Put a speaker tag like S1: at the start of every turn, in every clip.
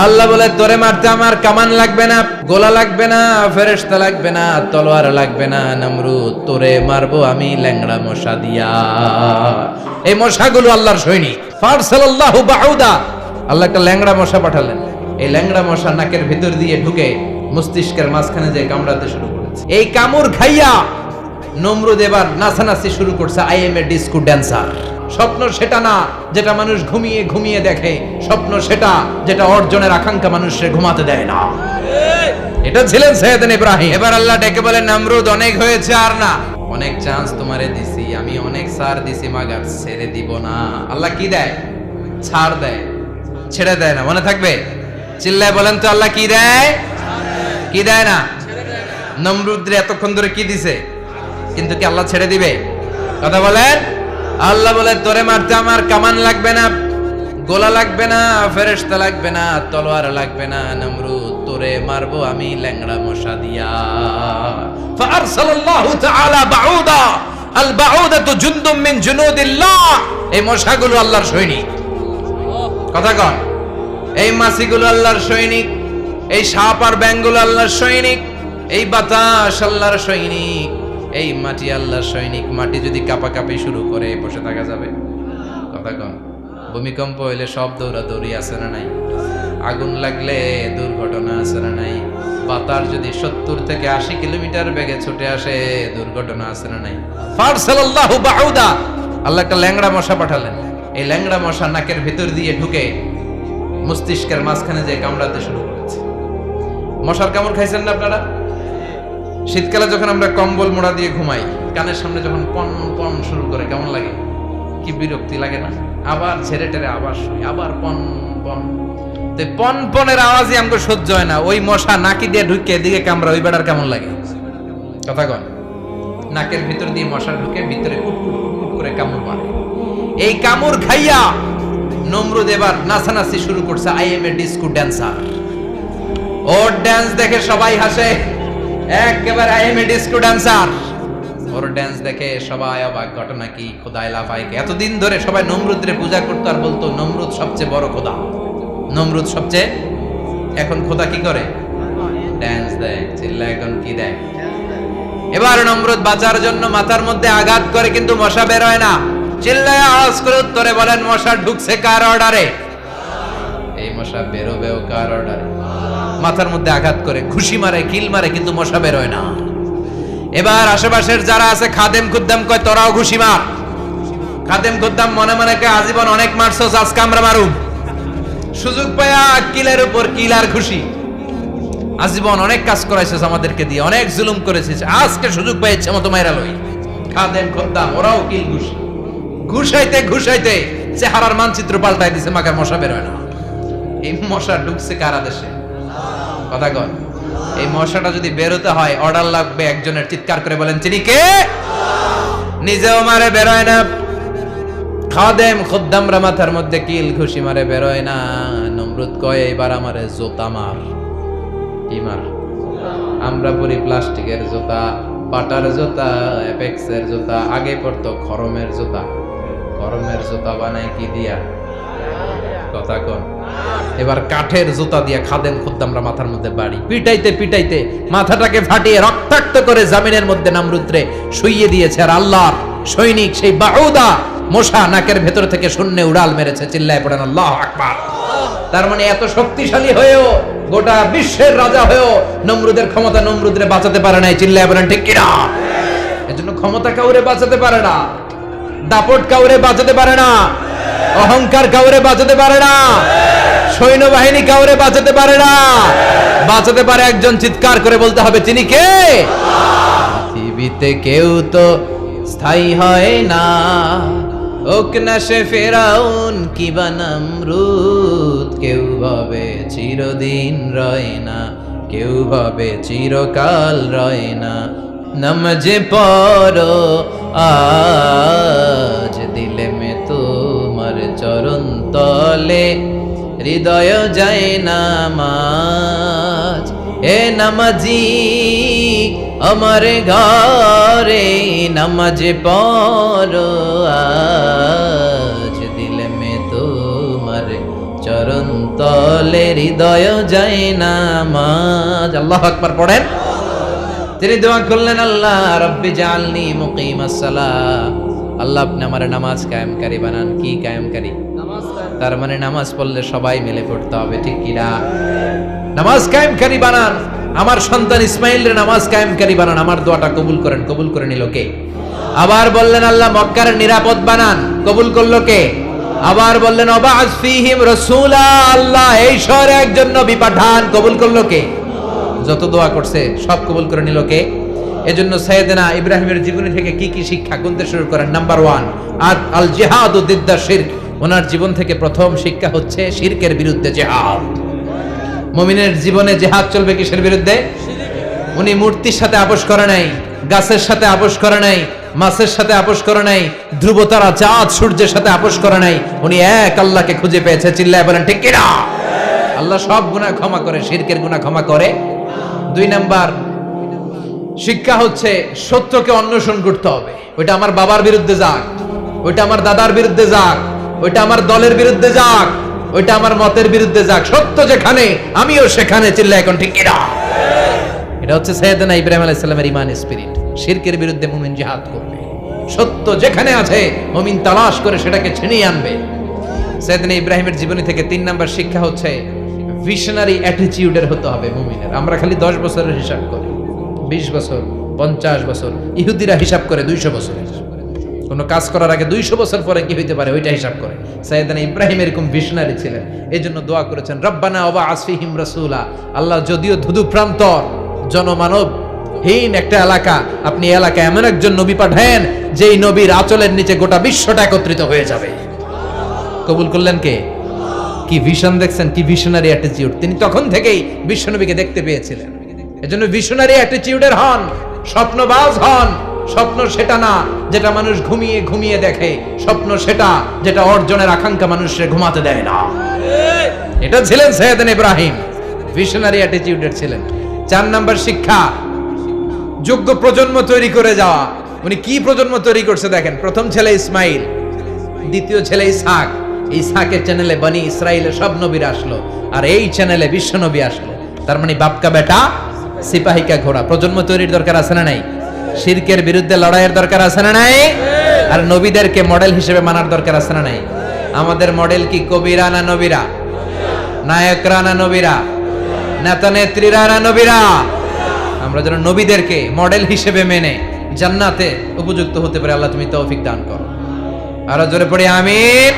S1: আল্লাহ বলে তোরে মারতে আমার কামান লাগবে না, গোলা লাগবে না, ফেরেশতা লাগবে না, তলোয়ার লাগবে না, নমরুদ তোরে মারবো আমি ল্যাংড়া মশা দিয়া। এই মশাগুলো আল্লাহর সৈনিক। ফারসালাল্লাহু বাউদা, আল্লাহ একটা ল্যাংড়া মশা পাঠালেন। এই ল্যাংড়া মশা নাকের ভিতর দিয়ে ঢুকে মস্তিষ্কের মাঝখানে যে কামড়াতে শুরু করেছে। এই কামড় খাইয়া নমরুদ এবার নাচানাচি শুরু করছে। I M A disco dancer. স্বপ্ন সেটা না যেটা মানুষ ঘুমিয়ে ঘুমিয়ে দেখে, স্বপ্ন সেটা যেটা অর্জনের আকাঙ্ক্ষা মানুষকে ঘুমাতে দেয় না। এটা ছিলেন সাইয়েদনা ইব্রাহিম। এবার আল্লাহ ডেকে বলেন, নমরুদ অনেক হয়েছে, আর না, অনেক চান্স তোমারে দিছি আমি, অনেক ছাড় দিছি, মাগার ছেড়ে দিব না। আল্লাহ কি দেয়? ছাড় দেয়, ছেড়ে দেয় না। মনে থাকবে? চিল্লায় বলেন তো, আল্লাহ কি দেয়? কি দেয় না? নমরুদরে এতক্ষণ ধরে কি দিছে, কিন্তু কি আল্লাহ ছেড়ে দিবে? কথা বলেন। আল্লাহ বলে তোরে মারতে আমার কামান লাগবে না, গোলা লাগবে না, ফেরেশতা লাগবে না, তলোয়ার লাগবে না, নমরুদ তোরে মারবো আমি ল্যাংড়া মশা দিয়া। ফারসালাল্লাহু তাআলা বাউদা, আল বাউদাতু জুনদুম মিন জুনুদিল্লাহ। এই মশাগুলো আল্লাহর সৈনিক। কথা কন। এই মাছিগুলো আল্লাহর সৈনিক, এই সাপ আর ব্যাঙগুলো আল্লাহর সৈনিক, এই বাতাস আল্লাহর সৈনিক, এই মাটি আল্লাহর সৈনিক। মাটি যদি কাঁপাকাঁপি শুরু করে বসে থাকা যাবে? কথা কন। ভূমিকম্প হইলে সব দৌড়াদৌড়ি আছে না নাই? আগুন লাগলে দুর্ঘটনা আছে না নাই? বাতাস যদি 70 থেকে 80 কিলোমিটার বেগে ছুটে আসে, দুর্ঘটনা আছে না নাই? ফারসালাল্লাহু বাউদা, আল্লাহ একটা ল্যাংড়া মশা পাঠালেন। এই ল্যাংড়া মশা নাকের ভিতর দিয়ে ঢুকে মস্তিষ্কের মাঝখানে যে কামড়াতে শুরু করেছে। মশার কামড় খাইছেন না আপনারা? শীতকালে যখন আমরা কম্বল মোড়া দিয়ে ঘুমাই, কানের সামনে যখন পন পন শুরু করে কেমন লাগে? কি বিরক্তি লাগে না? আবার ছেড়ে টেরে আবার শুই, আবার পন পন। তো পন পনের আওয়াজই আমাকে সহ্য হয় না। ওই মশা নাকি দিয়ে ঢুকে এদিকে কামড়া, ওই বেড়ার কেমন লাগে? কথা কন। নাকের ভিতর দিয়ে মশা ঢুকে ভিতরে কুটকুট কুটকুট করে কামড় মারে। এই কামড় খাইয়া নমরুদ এবার নাচানাচি শুরু করছে। I M A disco dancer. Or dance দেখে সবাই হাসে, একেবারে I M A disco dancer. Or dance দেখে সবাই অবাক। ঘটনা কি? খোদায় লাফাইকে এতদিন ধরে সবাই নমরুদরে পূজা করতো আর বলতো নমরুদ সবচেয়ে বড় খোদা, নমরুদ সবচেয়ে। এখন খোদা কি করে? ড্যান্স দেয়। চিল্লা এখন কি দেয়? এবার নমরুদ বাঁচার জন্য মাথার মধ্যে আঘাত করে, কিন্তু মশা বের হয় না। চিল্লায় আওয়াজ করে উত্তরে বলেন, মশা ঢুকছে কার অর্ডারে? এই মশা বেরোবেও কার অর্ডারে? মাথার মধ্যে আঘাত করে ঘুষি মারে, কিল মারে, কিন্তু মশা বের হয় না। এবার আশেপাশের যারা আছে খাদেম খুদ্দাম কয়, তোরাও ঘুষি মার। খাদেম খুদ্দাম মনে মনে কয়, আজীবন অনেক মারছস, আজকে আমরা মারুম। সুযোগ পায়া কিলের উপর কিল আর ঘুষি। আজীবন অনেক কাজ করাইছিস আমাদেরকে দিয়ে, অনেক জুলুম করেছিস, আজকে সুযোগ পাই ইচ্ছে মতো মাইরা লই। খাদেম খুদ্দাম ওরাও কিল ঘুষি। ঘুষাইতে ঘুষাইতে চেহারার মানচিত্র পাল্টাই দিছে, মাকার মশা বের হয় না। এই মশা ঢুকছে কারা দেশে? কথা কন। এই মশাটা যদি বেরোতে হয়, অর্ডার লাগবে একজনের। চিৎকার করে বলেন, তিনি কে? নিজেও মারে, বেরোয় না। খাদেম খুদ্দামরা মাথার মধ্যে কিল ঘুষি মারে, বেরোয় না। নমরুদ কয়, এবার আমারে জুতা মার। কি মার? আমরা পরি প্লাস্টিকের জুতা, পাটার জুতা, অ্যাপেক্সের জুতা। আগে পড়তো খরমের জুতা। খরমের জুতা বানায় কি দিয়া? কথা কোন। এবার কাঠের জুতা দিয়া খাদেম খুদ্দামরা মাথার মধ্যে বাড়ি। পিটাইতে পিটাইতে মাথাটাকে ফাটিয়ে রক্তাক্ত করে জামিনের মধ্যে নমরুদরে শুইয়ে দিয়েছে। আর আল্লাহর সৈনিক সেই বাউদা মশা নাকের ভেতর থেকে শূন্যে উড়াল মেরেছে। চিল্লায় পড়েন আল্লাহু আকবার। তার মানে এত শক্তিশালী হয়েও, গোটা বিশ্বের রাজা হয়েও নমরুদের ক্ষমতা নমরুদরে বাঁচাতে পারে নাই। চিল্লায় বলেন ঠিক কিনা? এজন্য ক্ষমতা কাউরে বাঁচাতে পারে না, দাপট কাউরে বাঁচাতে পারে না, অহংকার কাউরে বাঁচাতে পারে না, সৈন্যবাহিনী কাউরে বাঁচাতে পারে না। বাঁচাতে পারে একজন। চিৎকার করে বলতে হবে, তিনি কে? পৃথিবীতে কেউ তো স্থায়ী হয় না, হোক না সে ফেরাউন কিবা নমরুদ। কেউ ভাবে চিরদিন রয় না, কেউ ভাবে চিরকাল রয় না। নমজে পড়ো আজ দিলে মে তোমার চরণ তলে, হৃদয় যায় নামাজ। এ নামাজি আমার ঘরে নামাজ পড়ো আজ, দিলে মে তোমার চরণ তলে হৃদয় যায় না মাজ। আল্লাহু আকবার পড়েন। তিনি দোয়া করলেন, আল্লাহ রাব্বি জাআলনি মুকিমাস সালাহ, আল্লাহ আপনি আমার নামাজ কায়েমকারী বানান। কি কায়েমকারী? তার মানে নামাজ পড়লে সবাই মিলে পড়তে হবে, ঠিক কি না? নামাজ কায়েমকারী বানান। আমার সন্তান ইসমাইলের নামাজ কায়েমকারী বানান। আমার দোয়াটা কবুল করেন। কবুল করে নিল কে? আবার বললেন, আল্লাহ মক্কার নিরাপদ বানান। কবুল করলো কে? আবার বললেন, ওয়াবা'আস ফীহিম রাসূলা, আল্লাহ এই শহরে একজন নবী পাঠান। কবুল করলো কে? যত দোয়া করছে সব কবুল করে নিল কে? এজন্য সাইয়েদনা ইব্রাহিমের জীবনী থেকে কি কি শিক্ষা গুনতে শুরু করেন? নাম্বার 1, আল জিহাদু দিদ্দা শিরক। ওনার জীবন থেকে প্রথম শিক্ষা হচ্ছে শিরকের বিরুদ্ধে জিহাদ। মুমিনের জীবনে জিহাদ চলবে কিসের বিরুদ্ধে? উনি মূর্তির সাথে আপোষ করে নাই, গাছের সাথে আপোষ করে নাই, মাছের সাথে আপোষ করে নাই, ধ্রুবতারা চাঁদ সূর্যের সাথে আপোষ করে নাই। উনি এক আল্লাহকে খুঁজে পেয়েছে। চিল্লায় বলেন ঠিক কিনা? আল্লাহ সব গুনাহ ক্ষমা করে, শিরকের গুনাহ ক্ষমা করে। 2 নাম্বার শিক্ষা হচ্ছে সত্যকে অন্বেষণ করতে হবে। ওইটা আমার বাবার বিরুদ্ধে যাক, ওইটা আমার দাদার বিরুদ্ধে যাক, ওইটা আমার দলের বিরুদ্ধে যাক, ওইটা আমার মতের বিরুদ্ধে যাক, সত্য যেখানে আমিও সেখানে। চিল্লায় এখন ঠিক কিনা? এটা হচ্ছে সাইয়েদনা ইব্রাহিম আলাইহিস সালামের ঈমান স্পিরিট। শিরকের বিরুদ্ধে মুমিন জিহাদ করবে। সত্য যেখানে আছে মুমিন তালাশ করে সেটাকে ছিনিয়ে আনবে। সাইয়েদনা ইব্রাহিমের জীবনী থেকে 3 নাম্বার শিক্ষা হচ্ছে ভিশনারি অ্যাটিটিউডের হতে হবে মুমিনের। আমরা খালি 10 বছরের হিসাব করি, 20 বছর, 50 বছর। ইহুদিরা হিসাব করে 200 বছর। কোনো কাজ করার আগে 200 বছর পরে কি হইতে পারে ওইটা হিসাব করে। সাইয়েদনা ইব্রাহিম এরকম ভিশনারি ছিলেন। এজন্য দোয়া করেছেন, রব্বানা ওয়াবা'আস ফীহিম রাসূলা, আল্লাহ যদিও ধুধু প্রান্তর জনমানব হীন একটা এলাকা, আপনি এলাকায় এমন একজন নবী পাঠান যেই নবীর আঁচলের নিচে গোটা বিশ্বটা একত্রিত হয়ে যাবে। কবুল করলেন কে? কি ভিশন দেখছেন, কি ভিশনারি অ্যাটিটিউড। তিনি তখন থেকেই বিশ্বনবীকে দেখতে পেয়েছিলেন। এজন্য ভিশনারি অ্যাটিটিউডের হন, স্বপ্নবাজ হন। স্বপ্ন সেটা না যেটা মানুষ ঘুমিয়ে ঘুমিয়ে দেখে, স্বপ্ন সেটা যেটা অর্জনের আকাঙ্ক্ষা মানুষকে ঘুমাতে দেয় না। এটা ছিলেন সাইয়েদনা ইব্রাহিম, ভিশনারি অ্যাটিটিউডের ছিলেন। 4 নাম্বার শিক্ষা, যোগ্য প্রজন্ম তৈরি করে যাওয়া। উনি কি প্রজন্ম তৈরি করছে দেখেন। প্রথম ছেলে ইসমাইল, দ্বিতীয় ছেলে ইসহাক। ইসহাকের চ্যানেলে বনি ইসরাইলের সব নবীরা আসলো, আর এই চ্যানেলে বিশ্ব নবী আসলো। তার মানে বাপকা বেটা সিপাহিকা ঘোড়া। প্রজন্ম তৈরির দরকার আছে না নাই? শিরকের বিরুদ্ধে লড়াইয়ের দরকার আছে না নাই? আর নবীদেরকে মডেল হিসেবে মানার দরকার আছে না নাই? আমাদের মডেল কি কবিরা না নবীরা? নায়করা না নবীরা? নেতা নেত্রীরা না নবীরা? আমরা যেন নবীদেরকে মডেল হিসেবে মেনে জান্নাতে উপযুক্ত হতে পারে। আল্লাহ তুমি তৌফিক দান করো। আরো জোরে পড়ি আমিন।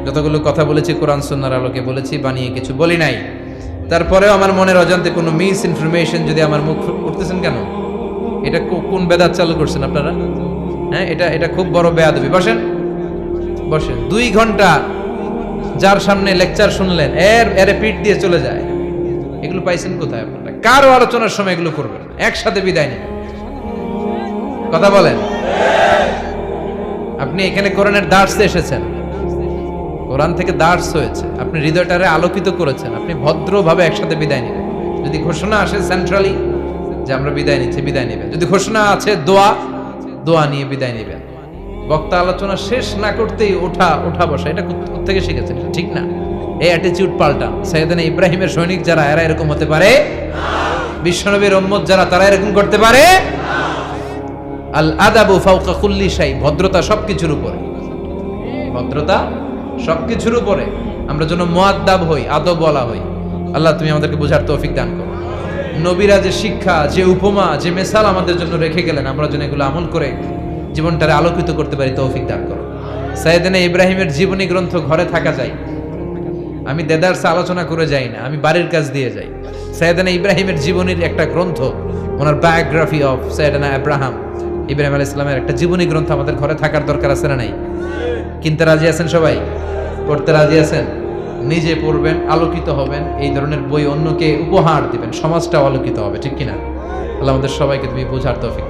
S1: যতগুলো কথা বলেছি কোরআন সুন্নাহর আলোকে বলেছি, বানিয়ে কিছু বলি নাই। তারপরেও আমার মনের অজান্তে কোনো মিস ইনফরমেশন যদি আমার মুখ করতেছেন কেন? এটা কোন বেদাত চালু করছেন আপনারা? হ্যাঁ, এটা খুব বড় বেয়াদবি। বসেন বসেন। 2 ঘন্টা যার সামনে লেকচার শুনলেন, এর পিঠ দিয়ে চলে যায়। এগুলো পাইছেন কোথায় আপনারা? কারো আলোচনার সময় এগুলো করবেন না, একসাথে বিদায় নেবেন। কথা বলেন। আপনি এখানে কোরআনের দার্সে এসেছেন, কোরআন থেকে দার্স হয়েছে, আপনি হৃদয়টারে আলোকিত করেছেন, আপনি ভদ্রভাবে একসাথে বিদায় নেবেন। যদি ঘোষণা আসে সেন্ট্রালি যে আমরা বিদায় নিচ্ছি, বিদায় নেবেন। যদি ঘোষণা আছে দোয়া নিয়ে বিদায় নেবেন। বক্তা আলোচনা শেষ না করতেই ওঠা বসা, এটা থেকে শিখেছেন, ঠিক না? এই অ্যাটিটিউড পাল্টান। সাইয়েদনা ইব্রাহিমের সৈনিক যারা, এরা এরকম হতে পারে? বিশ্বনবীর উম্মত যারা, তারা এরকম করতে পারে? আল আদাবু ফাওকা কুল্লি শাই, ভদ্রতা সবকিছুর উপরে। ভদ্রতা সবকিছুর উপরে। আমরা যেন মুআদ্দাব হই, আদবওয়ালা হই। আল্লাহ তুমি আমাদেরকে বোঝার তৌফিক দান করো। নবীরা যে শিক্ষা, যে উপমা, যে মেসাল আমাদের জন্য রেখে গেলেন, আমরা যেন এগুলো আমল করে জীবনটারে আলোকিত করতে পারি, তৌফিক দান করো। সাইয়েদনা ইব্রাহিমের জীবনী গ্রন্থ ঘরে থাকা যায়। আমি দেদারসে আলোচনা করে যাই না, আমি বাড়ির কাজ দিয়ে যাই। সাইয়েদনা ইব্রাহিমের জীবনীর একটা গ্রন্থ, ওনার বায়োগ্রাফি অফ সাইয়েদনা ইব্রাহিম আলাইহিস সালামের একটা জীবনী গ্রন্থ আমাদের ঘরে থাকার দরকার আছে না নাই? কিনতে রাজি আছেন সবাই? পড়তে রাজি আছেন? নিজে পড়বেন, আলোকিত হবেন, এই ধরনের বই অন্যকে উপহার দিবেন, সমাজটাও আলোকিত হবে, ঠিক কিনা? আল্লাহ আমাদের সবাইকে তুমি বোঝার তৌফিক দান